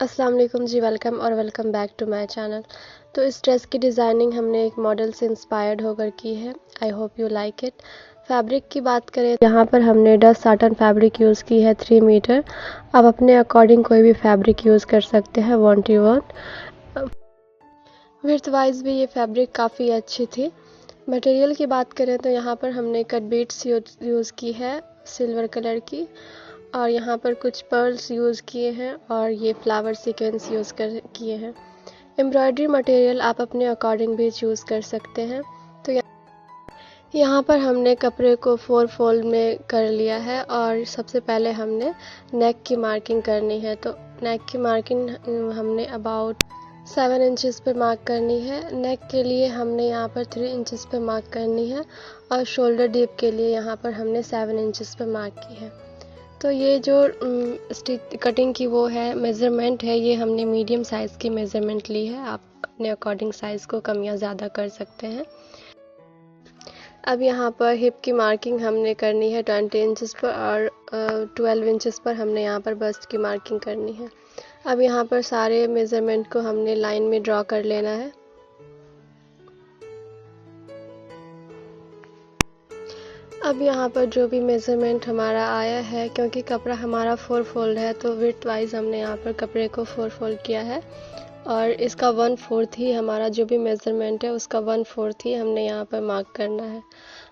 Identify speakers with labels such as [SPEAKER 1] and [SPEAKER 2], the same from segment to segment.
[SPEAKER 1] अस्सलाम वालेकुम जी, welcome back to my channel. तो इस ड्रेस की डिज़ाइनिंग हमने एक मॉडल से इंस्पायर्ड होकर की है। I hope you like it. Fabric की बात करें, यहाँ पर हमने डस्ट साटन फैब्रिक यूज़ की है 3 मीटर। आप अपने अकॉर्डिंग कोई भी फैब्रिक यूज़ कर सकते हैं, want you want. Width wise भी ये फैब्रिक काफ़ी अच्छी थी। मटेरियल की बात करें तो यहाँ पर हमने कट बीट्स यूज़ की है सिल्वर कलर की, और यहाँ पर कुछ पर्ल्स यूज़ किए हैं और ये फ्लावर सीक्वेंस यूज़ किए हैं। एम्ब्रॉयडरी मटेरियल आप अपने अकॉर्डिंग भी चूज़ कर सकते हैं। तो यहाँ पर हमने कपड़े को 4 फोल्ड में कर लिया है और सबसे पहले हमने नेक की मार्किंग करनी है। तो नेक की मार्किंग हमने अबाउट 7 इंचेस पे मार्क करनी है। नेक के लिए हमने यहाँ पर 3 इंचेस पे मार्क करनी है और शोल्डर डीप के लिए यहाँ पर हमने 7 इंचेस पे मार्क की है। तो ये जो कटिंग की वो है मेज़रमेंट है, ये हमने मीडियम साइज़ की मेज़रमेंट ली है। आप अपने अकॉर्डिंग साइज़ को कम या ज़्यादा कर सकते हैं। अब यहाँ पर हिप की मार्किंग हमने करनी है 20 इंचेस पर और 12 इंचेस पर हमने यहाँ पर बस्ट की मार्किंग करनी है। अब यहाँ पर सारे मेज़रमेंट को हमने लाइन में ड्रॉ कर लेना है। अब यहाँ पर जो भी मेज़रमेंट हमारा आया है, क्योंकि कपड़ा हमारा 4 फोल्ड है तो विड्थ वाइज हमने यहाँ पर कपड़े को 4 फोल्ड किया है और इसका 1/4 ही हमारा जो भी मेज़रमेंट है उसका 1/4 ही हमने यहाँ पर मार्क करना है।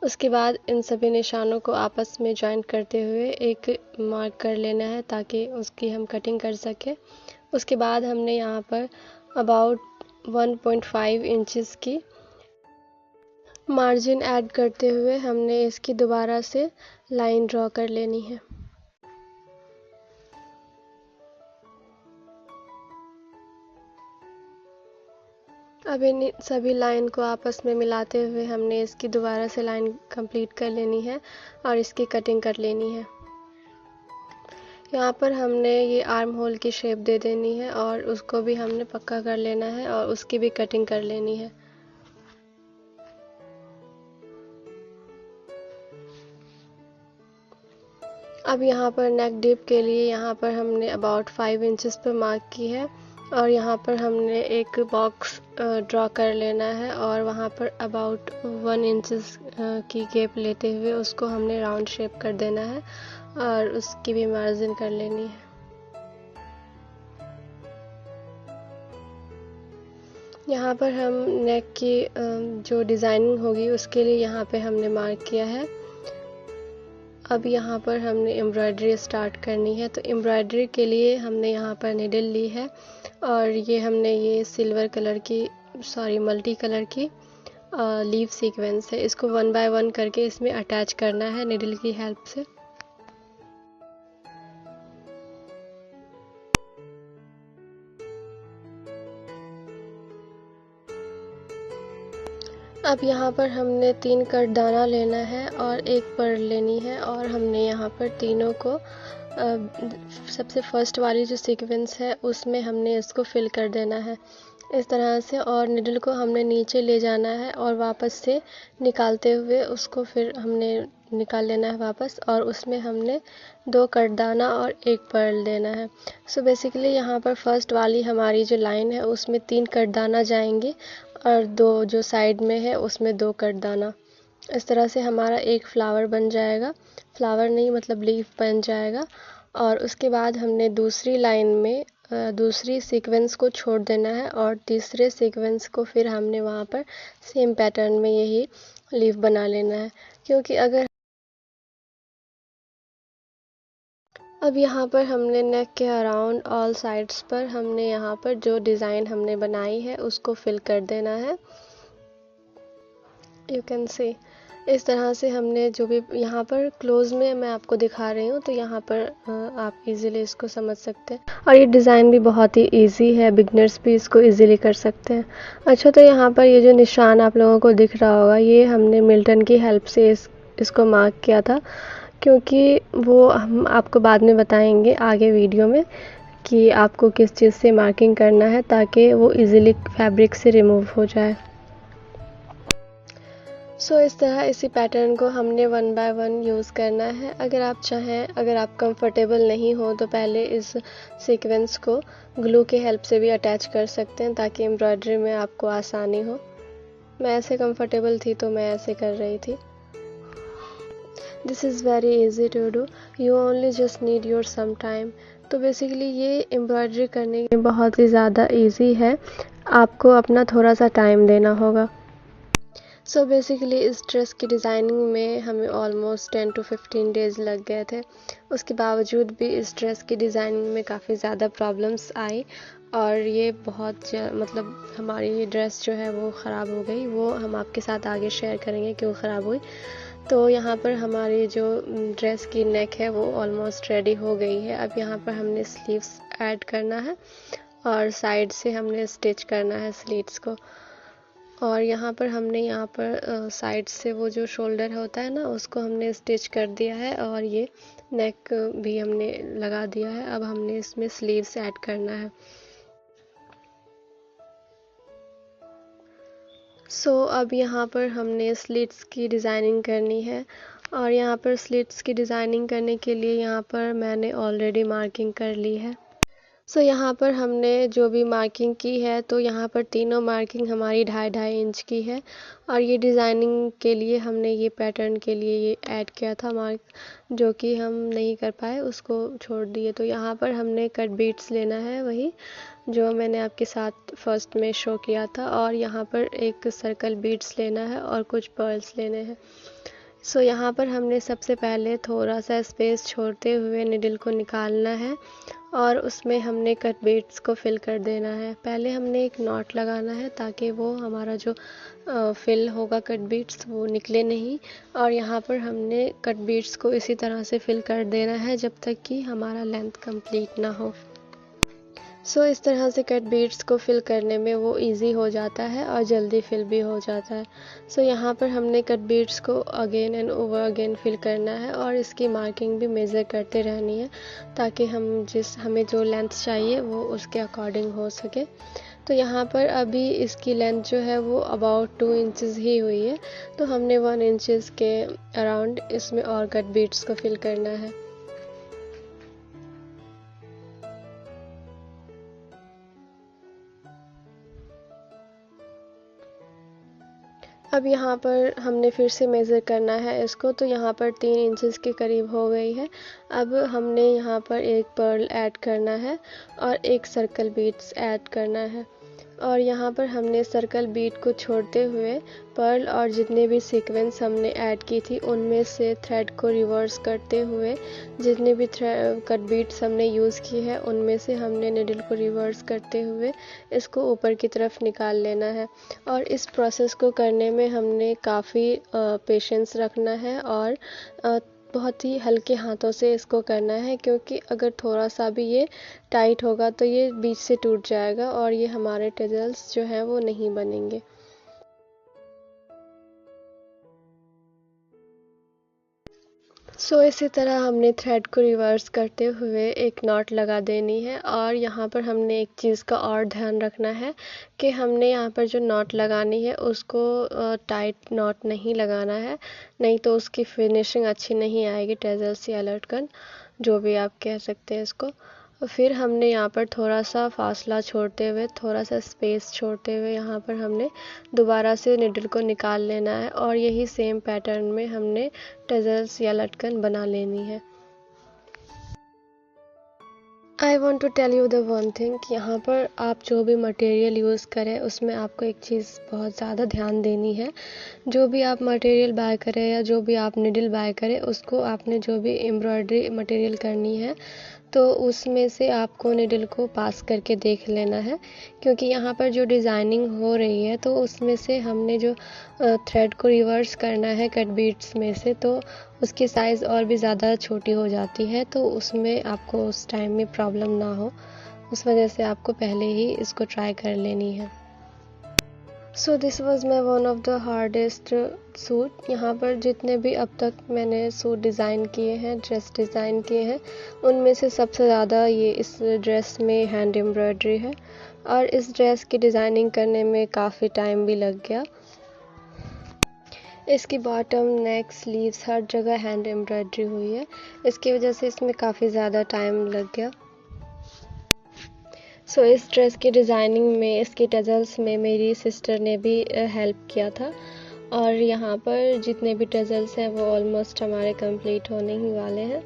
[SPEAKER 1] उसके बाद इन सभी निशानों को आपस में जॉइंट करते हुए एक मार्क कर लेना है ताकि उसकी हम कटिंग कर सकें। उसके बाद हमने यहाँ पर अबाउट 1.5 इंचेस की मार्जिन ऐड करते हुए हमने इसकी दोबारा से लाइन ड्रॉ कर लेनी है। अब इन सभी लाइन को आपस में मिलाते हुए हमने इसकी दोबारा से लाइन कंप्लीट कर लेनी है और इसकी कटिंग कर लेनी है। यहाँ पर हमने ये आर्म होल की शेप दे देनी है और उसको भी हमने पक्का कर लेना है और उसकी भी कटिंग कर लेनी है। अब यहाँ पर नेक डीप के लिए यहाँ पर हमने अबाउट 5 इंचेस पर मार्क की है और यहाँ पर हमने एक बॉक्स ड्रॉ कर लेना है और वहाँ पर अबाउट 1 इंचेस की गैप लेते हुए उसको हमने राउंड शेप कर देना है और उसकी भी मार्जिन कर लेनी है। यहाँ पर हम नेक की जो डिज़ाइनिंग होगी उसके लिए यहाँ पे हमने मार्क किया है। अब यहाँ पर हमने एम्ब्रॉयडरी स्टार्ट करनी है। तो एम्ब्रॉयडरी के लिए हमने यहाँ पर निडल ली है और ये हमने ये सिल्वर कलर की मल्टी कलर की लीफ सीक्वेंस है, इसको 1 बाय 1 करके इसमें अटैच करना है निडल की हेल्प से। अब यहाँ पर हमने 3 कटदाना लेना है और एक पर्ल लेनी है और हमने यहाँ पर तीनों को सबसे फर्स्ट वाली जो सीक्वेंस है उसमें हमने इसको फिल कर देना है इस तरह से, और निडल को हमने नीचे ले जाना है और वापस से निकालते हुए उसको फिर हमने निकाल लेना है वापस और उसमें हमने 2 कटदाना और एक पर्ल देना है। सो बेसिकली यहाँ पर फर्स्ट वाली हमारी जो लाइन है उसमें 3 कटदाना जाएंगे और 2 जो साइड में है उसमें 2 कटदाना। इस तरह से हमारा एक फ्लावर बन जाएगा, फ्लावर नहीं मतलब लीफ बन जाएगा। और उसके बाद हमने दूसरी लाइन में दूसरी सीक्वेंस को छोड़ देना है और तीसरे सीक्वेंस को फिर हमने वहाँ पर सेम पैटर्न में यही लीफ बना लेना है। क्योंकि अगर अब यहाँ पर हमने नेक के अराउंड ऑल साइड्स पर हमने यहाँ पर जो डिज़ाइन हमने बनाई है उसको फिल कर देना है। यू कैन सी इस तरह से हमने जो भी यहाँ पर क्लोज में मैं आपको दिखा रही हूँ तो यहाँ पर आप इजीली इसको समझ सकते हैं और ये डिज़ाइन भी बहुत ही इजी है, बिगनर्स भी इसको इजीली कर सकते हैं। अच्छा, तो यहाँ पर ये जो निशान आप लोगों को दिख रहा होगा ये हमने मिल्टन की हेल्प से इसको मार्क किया था, क्योंकि वो हम आपको बाद में बताएंगे आगे वीडियो में कि आपको किस चीज़ से मार्किंग करना है ताकि वो इजीली फैब्रिक से रिमूव हो जाए। सो इस तरह इसी पैटर्न को हमने 1 बाय 1 यूज़ करना है। अगर आप चाहें, अगर आप कंफर्टेबल नहीं हो तो पहले इस सीक्वेंस को ग्लू की हेल्प से भी अटैच कर सकते हैं ताकि एम्ब्रॉयडरी में आपको आसानी हो। मैं ऐसे कंफर्टेबल थी तो मैं ऐसे कर रही थी। This is very easy to do, you only just need your some time. तो बेसिकली ये एम्ब्रॉयडरी करने में बहुत ही ज़्यादा इजी है, आपको अपना थोड़ा सा टाइम देना होगा। सो बेसिकली इस ड्रेस की डिज़ाइनिंग में हमें ऑलमोस्ट 10 to 15 डेज़ लग गए थे। उसके बावजूद भी इस ड्रेस की डिज़ाइनिंग में काफ़ी ज़्यादा प्रॉब्लम्स आई और ये बहुत मतलब हमारी ये ड्रेस जो है वो ख़राब हो गई। वो हम आपके साथ आगे शेयर करेंगे क्यों ख़राब हुई। तो यहाँ पर हमारी जो ड्रेस की नेक है वो ऑलमोस्ट रेडी हो गई है। अब यहाँ पर हमने स्लीव्स ऐड करना है और साइड से हमने स्टिच करना है स्लीव्स को। और यहाँ पर हमने साइड से वो जो शोल्डर होता है ना उसको हमने स्टिच कर दिया है और ये नेक भी हमने लगा दिया है। अब हमने इसमें स्लीव्स ऐड करना है। सो अब यहाँ पर हमने स्लिट्स की डिज़ाइनिंग करनी है और यहाँ पर स्लिट्स की डिज़ाइनिंग करने के लिए यहाँ पर मैंने ऑलरेडी मार्किंग कर ली है। सो यहाँ पर हमने जो भी मार्किंग की है तो यहाँ पर तीनों मार्किंग हमारी 2.5 इंच की है और ये डिज़ाइनिंग के लिए हमने ये पैटर्न के लिए ये ऐड किया था मार्क, जो कि हम नहीं कर पाए उसको छोड़ दिए। तो यहाँ पर हमने कट बीट्स लेना है, वही जो मैंने आपके साथ फर्स्ट में शो किया था, और यहाँ पर एक सर्कल बीट्स लेना है और कुछ पर्ल्स लेने हैं। सो यहाँ पर हमने सबसे पहले थोड़ा सा स्पेस छोड़ते हुए निडल को निकालना है और उसमें हमने कट बीट्स को फिल कर देना है। पहले हमने एक नॉट लगाना है ताकि वो हमारा जो फिल होगा कट बीट्स वो निकले नहीं, और यहाँ पर हमने कट बीट्स को इसी तरह से फिल कर देना है जब तक कि हमारा लेंथ कंप्लीट ना हो। सो इस तरह से कट बीट्स को फिल करने में वो इजी हो जाता है और जल्दी फिल भी हो जाता है। सो यहाँ पर हमने कट बीट्स को again and over again fill करना है और इसकी मार्किंग भी मेज़र करते रहनी है ताकि हमें जो लेंथ चाहिए वो उसके अकॉर्डिंग हो सके। तो यहाँ पर अभी इसकी लेंथ जो है वो अबाउट 2 इंचज़ ही हुई है, तो हमने 1 इंचज़ के अराउंड इसमें और कट बीट्स को फिल करना है। अब यहाँ पर हमने फिर से मेज़र करना है इसको, तो यहाँ पर 3 इंचज़ के करीब हो गई है। अब हमने यहाँ पर एक पर्ल ऐड करना है और एक सर्कल बीट्स ऐड करना है, और यहाँ पर हमने सर्कल बीट को छोड़ते हुए पर्ल और जितने भी सीक्वेंस हमने ऐड की थी उनमें से थ्रेड को रिवर्स करते हुए जितने भी कट बीट्स हमने यूज़ की है उनमें से हमने निडल को रिवर्स करते हुए इसको ऊपर की तरफ निकाल लेना है। और इस प्रोसेस को करने में हमने काफ़ी पेशेंस रखना है और बहुत ही हल्के हाथों से इसको करना है, क्योंकि अगर थोड़ा सा भी ये टाइट होगा तो ये बीच से टूट जाएगा और ये हमारे टेजल्स जो हैं वो नहीं बनेंगे। इसी तरह हमने थ्रेड को रिवर्स करते हुए एक नॉट लगा देनी है, और यहाँ पर हमने एक चीज़ का और ध्यान रखना है कि हमने यहाँ पर जो नॉट लगानी है उसको टाइट नॉट नहीं लगाना है, नहीं तो उसकी फिनिशिंग अच्छी नहीं आएगी, टेजल्स या लटकन जो भी आप कह सकते हैं इसको। फिर हमने यहाँ पर थोड़ा सा फासला छोड़ते हुए, थोड़ा सा स्पेस छोड़ते हुए यहाँ पर हमने दोबारा से निडल को निकाल लेना है और यही सेम पैटर्न में हमने टेजल्स या लटकन बना लेनी है। I want to tell you the one thing, यहाँ पर आप जो भी मटेरियल यूज़ करें उसमें आपको एक चीज़ बहुत ज़्यादा ध्यान देनी है। जो भी आप मटेरियल बाय करें या जो भी आप निडल बाय करें उसको आपने जो भी एम्ब्रॉयडरी मटेरियल करनी है तो उसमें से आपको निडल को पास करके देख लेना है, क्योंकि यहाँ पर जो डिज़ाइनिंग हो रही है तो उसमें से हमने जो थ्रेड को रिवर्स करना है कट बीट्स में से, तो उसकी साइज़ और भी ज़्यादा छोटी हो जाती है, तो उसमें आपको उस टाइम में प्रॉब्लम ना हो, उस वजह से आपको पहले ही इसको ट्राई कर लेनी है। So this was my one of the hardest suit. यहाँ पर जितने भी अब तक मैंने सूट डिज़ाइन किए हैं, ड्रेस डिज़ाइन किए हैं, उनमें से सबसे ज़्यादा ये इस ड्रेस में हैंड एम्ब्रॉयडरी है, और इस ड्रेस की डिज़ाइनिंग करने में काफ़ी टाइम भी लग गया। इसकी बॉटम, नेक, स्लीव्स हर जगह हैंड एम्ब्रॉयडरी हुई है। इसकी वजह से इसमें काफ़ी ज़्यादा टाइम लग गया। सो इस ड्रेस की डिज़ाइनिंग में, इसके टजल्स में मेरी सिस्टर ने भी हेल्प किया था। और यहाँ पर जितने भी टजल्स हैं वो ऑलमोस्ट हमारे कंप्लीट होने ही वाले हैं।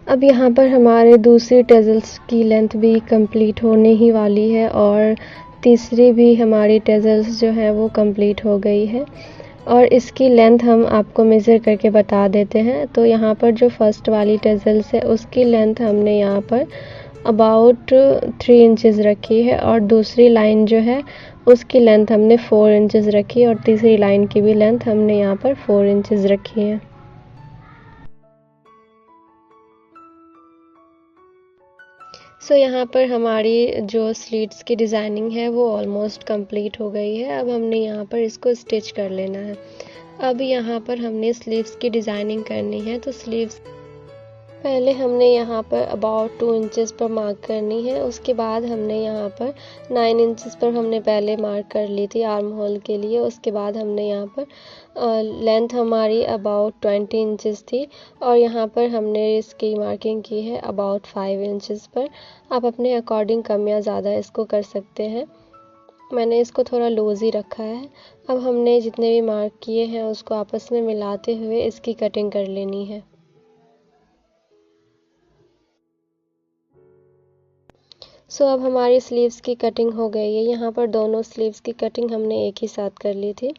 [SPEAKER 1] अब यहाँ पर हमारे दूसरी टजल्स की लेंथ भी कंप्लीट होने ही वाली है और तीसरी भी हमारी टजल्स जो है वो कंप्लीट हो गई है। और इसकी लेंथ हम आपको मेज़र करके बता देते हैं। तो यहाँ पर जो फर्स्ट वाली टजल्स है उसकी लेंथ हमने यहाँ पर अबाउट 3 इंचज़ रखी है और दूसरी लाइन जो है उसकी लेंथ हमने 4 इंचज़ रखी है और तीसरी लाइन की भी लेंथ हमने यहाँ पर 4 इंचज़ रखी है। सो यहाँ पर हमारी जो स्लीट्स की डिज़ाइनिंग है वो ऑलमोस्ट कंप्लीट हो गई है। अब हमने यहाँ पर इसको स्टिच कर लेना है। अब यहाँ पर हमने स्लीव्स की डिज़ाइनिंग करनी है। तो स्लीव्स पहले हमने यहाँ पर अबाउट 2 इंचज़ पर मार्क करनी है। उसके बाद हमने यहाँ पर 9 इंचज़ पर हमने पहले मार्क कर ली थी आर्म होल के लिए। उसके बाद हमने यहाँ पर लेंथ हमारी अबाउट 20 इंचज़ थी और यहाँ पर हमने इसकी मार्किंग की है अबाउट 5 इंचज़ पर। आप अपने अकॉर्डिंग कम या ज़्यादा इसको कर सकते हैं। मैंने इसको थोड़ा लूज़ ही रखा है। अब हमने जितने भी मार्क किए हैं उसको आपस में मिलाते हुए इसकी कटिंग कर लेनी है। सो अब हमारी स्लीव्स की कटिंग हो गई है। यहाँ पर दोनों स्लीव्स की कटिंग हमने एक ही साथ कर ली थी।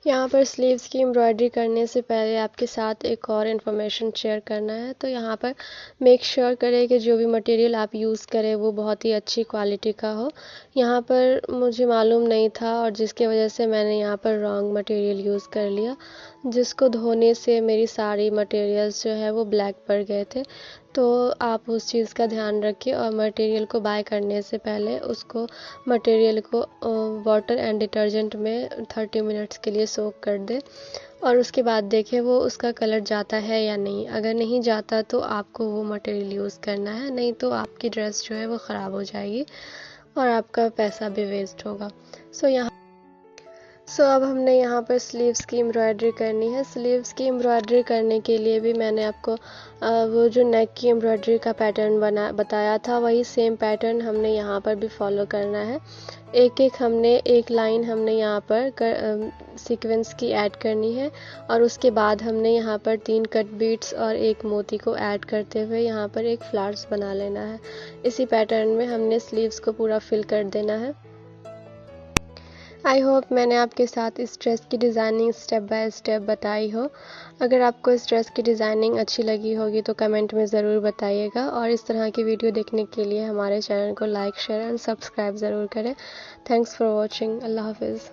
[SPEAKER 1] यहाँ पर स्लीव्स की एम्ब्रॉयडरी करने से पहले आपके साथ एक और इन्फॉर्मेशन शेयर करना है। तो यहाँ पर मेक श्योर करें कि जो भी मटेरियल आप यूज़ करें वो बहुत ही अच्छी क्वालिटी का हो। यहाँ पर मुझे मालूम नहीं था और जिसकी वजह से मैंने यहाँ पर रॉन्ग मटेरियल यूज़ कर लिया, जिसको धोने से मेरी सारी मटेरियल्स जो है वो ब्लैक पड़ गए थे। तो आप उस चीज़ का ध्यान रखें और मटेरियल को बाय करने से पहले उसको मटेरियल को वाटर एंड डिटर्जेंट में 30 मिनट्स के लिए सोक कर दें और उसके बाद देखें वो उसका कलर जाता है या नहीं। अगर नहीं जाता तो आपको वो मटेरियल यूज़ करना है, नहीं तो आपकी ड्रेस जो है वो ख़राब हो जाएगी और आपका पैसा भी वेस्ट होगा। सो अब हमने यहाँ पर स्लीव्स की एम्ब्रॉयडरी करनी है। स्लीव्स की एम्ब्रॉयडरी करने के लिए भी मैंने आपको वो जो नेक की एम्ब्रॉयडरी का पैटर्न बताया था, वही सेम पैटर्न हमने यहाँ पर भी फॉलो करना है। एक लाइन हमने यहाँ पर सीक्वेंस की ऐड करनी है और उसके बाद हमने यहाँ पर 3 कट बीट्स और एक मोती को ऐड करते हुए यहाँ पर एक फ्लावर्स बना लेना है। इसी पैटर्न में हमने स्लीव्स को पूरा फिल कर देना है। आई होप मैंने आपके साथ इस ड्रेस की डिज़ाइनिंग स्टेप बाय स्टेप बताई हो। अगर आपको इस ड्रेस की डिज़ाइनिंग अच्छी लगी होगी तो कमेंट में ज़रूर बताइएगा और इस तरह की वीडियो देखने के लिए हमारे चैनल को लाइक, शेयर एंड सब्सक्राइब ज़रूर करें। Thanks for watching. अल्लाह हाफिज़।